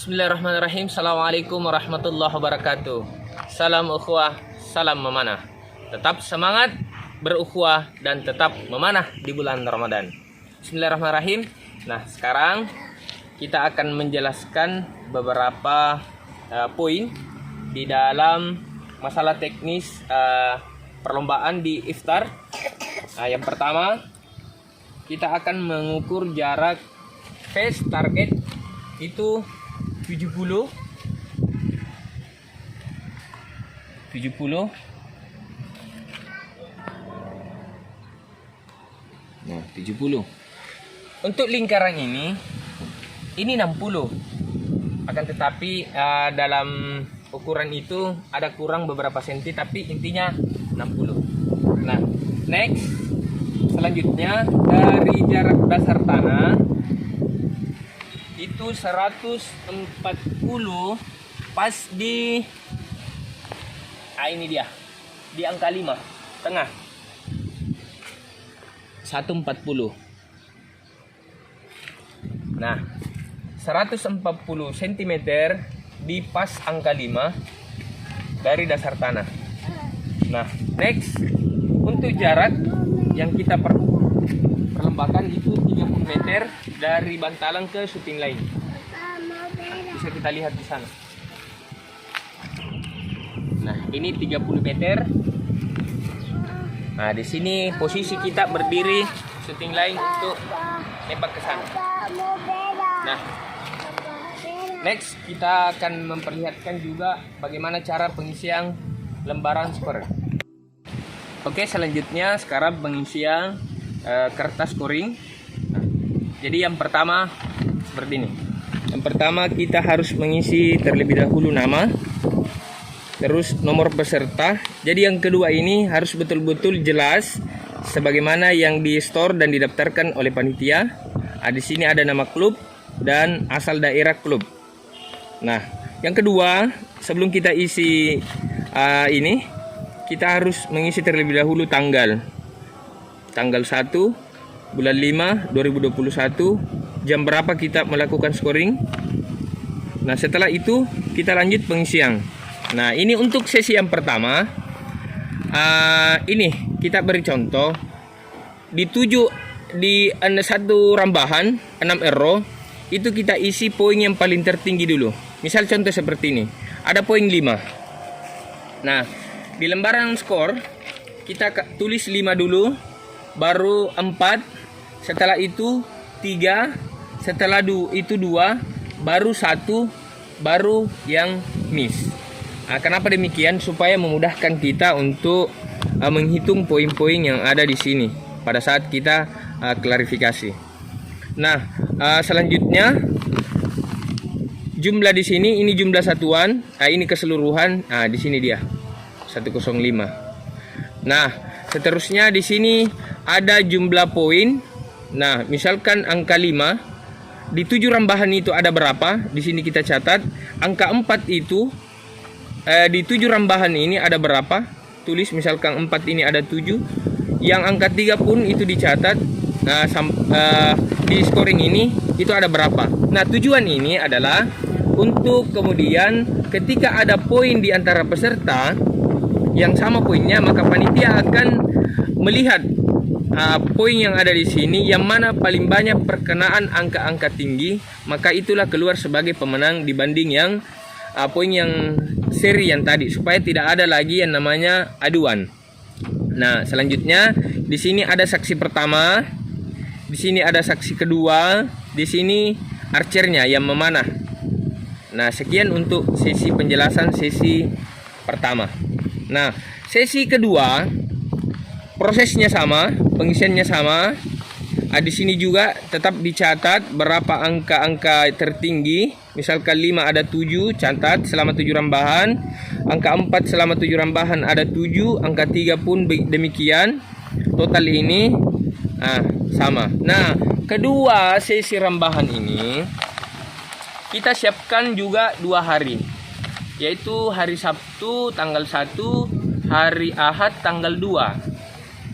Bismillahirrahmanirrahim. Assalamualaikum warahmatullahi wabarakatuh. Salam ukhuwah, salam memanah. Tetap semangat berukhuwah dan tetap memanah di bulan Ramadan. Bismillahirrahmanirrahim. Nah, sekarang kita akan menjelaskan beberapa poin di dalam masalah teknis perlombaan di iftar. Yang pertama, kita akan mengukur jarak pace target itu 70. Nah, 70. Untuk lingkaran ini 60. Akan tetapi dalam ukuran itu ada kurang beberapa senti, tapi intinya 60. Nah, next, selanjutnya dari jarak dasar tanah itu 140 pas di ini dia di angka 5 tengah 140. Nah, 140 cm di pas angka 5 dari dasar tanah. Nah, next, untuk jarak yang kita perlembakan itu 30 meter dari bantalan ke shooting line. Bisa kita lihat di sana. Nah, ini 30 meter. Nah, di sini posisi kita berdiri shooting line untuk nembak ke sana. Nah, next kita akan memperlihatkan juga bagaimana cara pengisian lembaran skor. Oke, selanjutnya sekarang pengisian kertas scoring. Jadi yang pertama seperti ini. Yang pertama kita harus mengisi terlebih dahulu nama, terus nomor peserta. Jadi yang kedua ini harus betul-betul jelas sebagaimana yang di store dan didaftarkan oleh panitia. Di sini ada nama klub dan asal daerah klub. Nah, yang kedua, sebelum kita isi ini, kita harus mengisi terlebih dahulu tanggal 1 bulan 5 2021, jam berapa kita melakukan scoring. Nah, setelah itu kita lanjut pengisian. Nah, ini untuk sesi yang pertama. Ini kita beri contoh di satu rambahan 6 error itu kita isi poin yang paling tertinggi dulu. Misal contoh seperti ini, ada poin 5. Nah, di lembaran skor kita tulis 5 dulu, baru 4, setelah itu 3, setelah itu 2, baru 1, baru yang miss. Kenapa demikian? Supaya memudahkan kita untuk menghitung poin-poin yang ada di sini pada saat kita klarifikasi. Nah, selanjutnya jumlah di sini, ini jumlah satuan, ini keseluruhan. Di sini dia 105. Nah, seterusnya di sini ada jumlah poin. Nah, misalkan angka 5 di 7 rambahan itu ada berapa? Di sini kita catat. Angka 4 itu di 7 rambahan ini ada berapa? Tulis misalkan 4 ini ada 7. Yang angka 3 pun itu dicatat. Nah, di scoring ini itu ada berapa? Nah, tujuan ini adalah untuk kemudian ketika ada poin di antara peserta yang sama poinnya, maka panitia akan melihat poin yang ada di sini yang mana paling banyak perkenaan angka-angka tinggi, maka itulah keluar sebagai pemenang dibanding yang poin yang seri yang tadi, supaya tidak ada lagi yang namanya aduan. Nah, selanjutnya di sini ada saksi pertama, di sini ada saksi kedua, di sini archernya yang memanah. Nah, sekian untuk sesi penjelasan sesi pertama. Nah, sesi kedua prosesnya sama, pengisiannya sama. Di sini juga tetap dicatat berapa angka-angka tertinggi. Misalkan 5 ada 7, catat selama 7 rambahan. Angka 4 selama 7 rambahan ada 7, angka 3 pun demikian. Total ini sama. Nah, kedua sesi rambahan ini kita siapkan juga 2 hari, yaitu hari Sabtu tanggal 1, hari Ahad tanggal 2.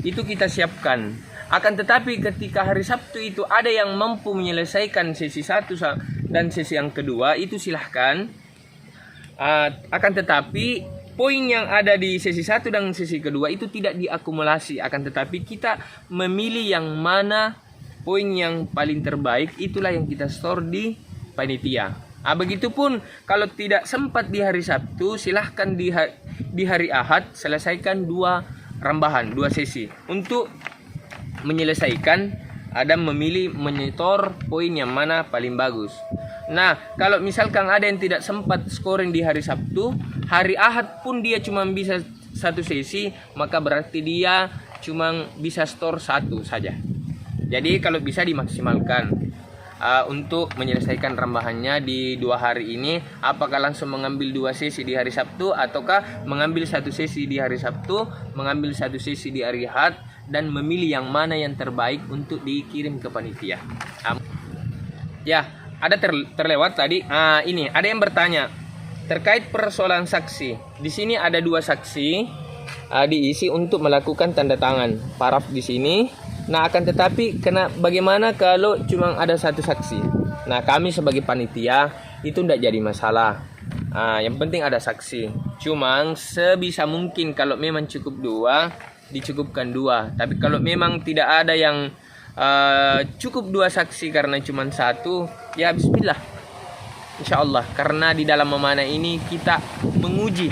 Itu kita siapkan. Akan tetapi ketika hari Sabtu itu ada yang mampu menyelesaikan sesi 1 dan sesi yang kedua itu silahkan. Akan tetapi poin yang ada di sesi 1 dan sesi kedua itu tidak diakumulasi, akan tetapi kita memilih yang mana poin yang paling terbaik, itulah yang kita store di panitia. Begitupun kalau tidak sempat di hari Sabtu, silahkan di hari Ahad selesaikan 2 rambahan, 2 sesi untuk menyelesaikan dan memilih menyetor poin yang mana paling bagus. Nah, kalau misalkan ada yang tidak sempat scoring di hari Sabtu, hari Ahad pun dia cuma bisa 1 sesi, maka berarti dia cuma bisa store 1 saja. Jadi kalau bisa dimaksimalkan untuk menyelesaikan rambahannya di 2 hari ini, apakah langsung mengambil 2 sesi di hari Sabtu, ataukah mengambil 1 sesi di hari Sabtu, mengambil 1 sesi di hari Ahad, dan memilih yang mana yang terbaik untuk dikirim ke panitia. Ya, ada terlewat tadi. Ini ada yang bertanya terkait persoalan saksi. Di sini ada 2 saksi diisi untuk melakukan tanda tangan paraf di sini. Nah, akan tetapi bagaimana kalau cuma ada 1 saksi? Nah, kami sebagai panitia itu tidak jadi masalah. Yang penting ada saksi. Cuma sebisa mungkin kalau memang cukup 2, dicukupkan 2. Tapi kalau memang tidak ada yang cukup 2 saksi karena cuma 1, ya bismillah, insya Allah. Karena di dalam memanah ini kita menguji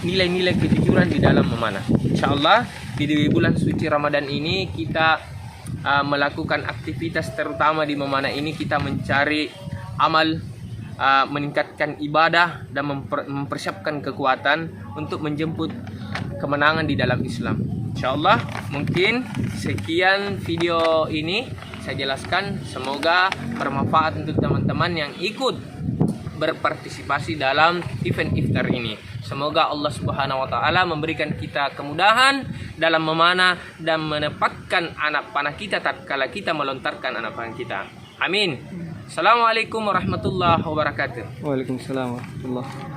nilai-nilai kejujuran di dalam memanah. Insya Allah di bulan suci Ramadan ini kita melakukan aktivitas, terutama di memanah ini kita mencari amal, meningkatkan ibadah dan mempersiapkan kekuatan untuk menjemput kemenangan di dalam Islam. Insyaallah, mungkin sekian video ini saya jelaskan, semoga bermanfaat untuk teman-teman yang ikut berpartisipasi dalam event iftar ini. Semoga Allah Subhanahu wa taala memberikan kita kemudahan dalam memanah dan menempatkan anak panah kita tatkala kita melontarkan anak panah kita. Amin. Assalamualaikum warahmatullahi wabarakatuh. Waalaikumsalam warahmatullahi wabarakatuh.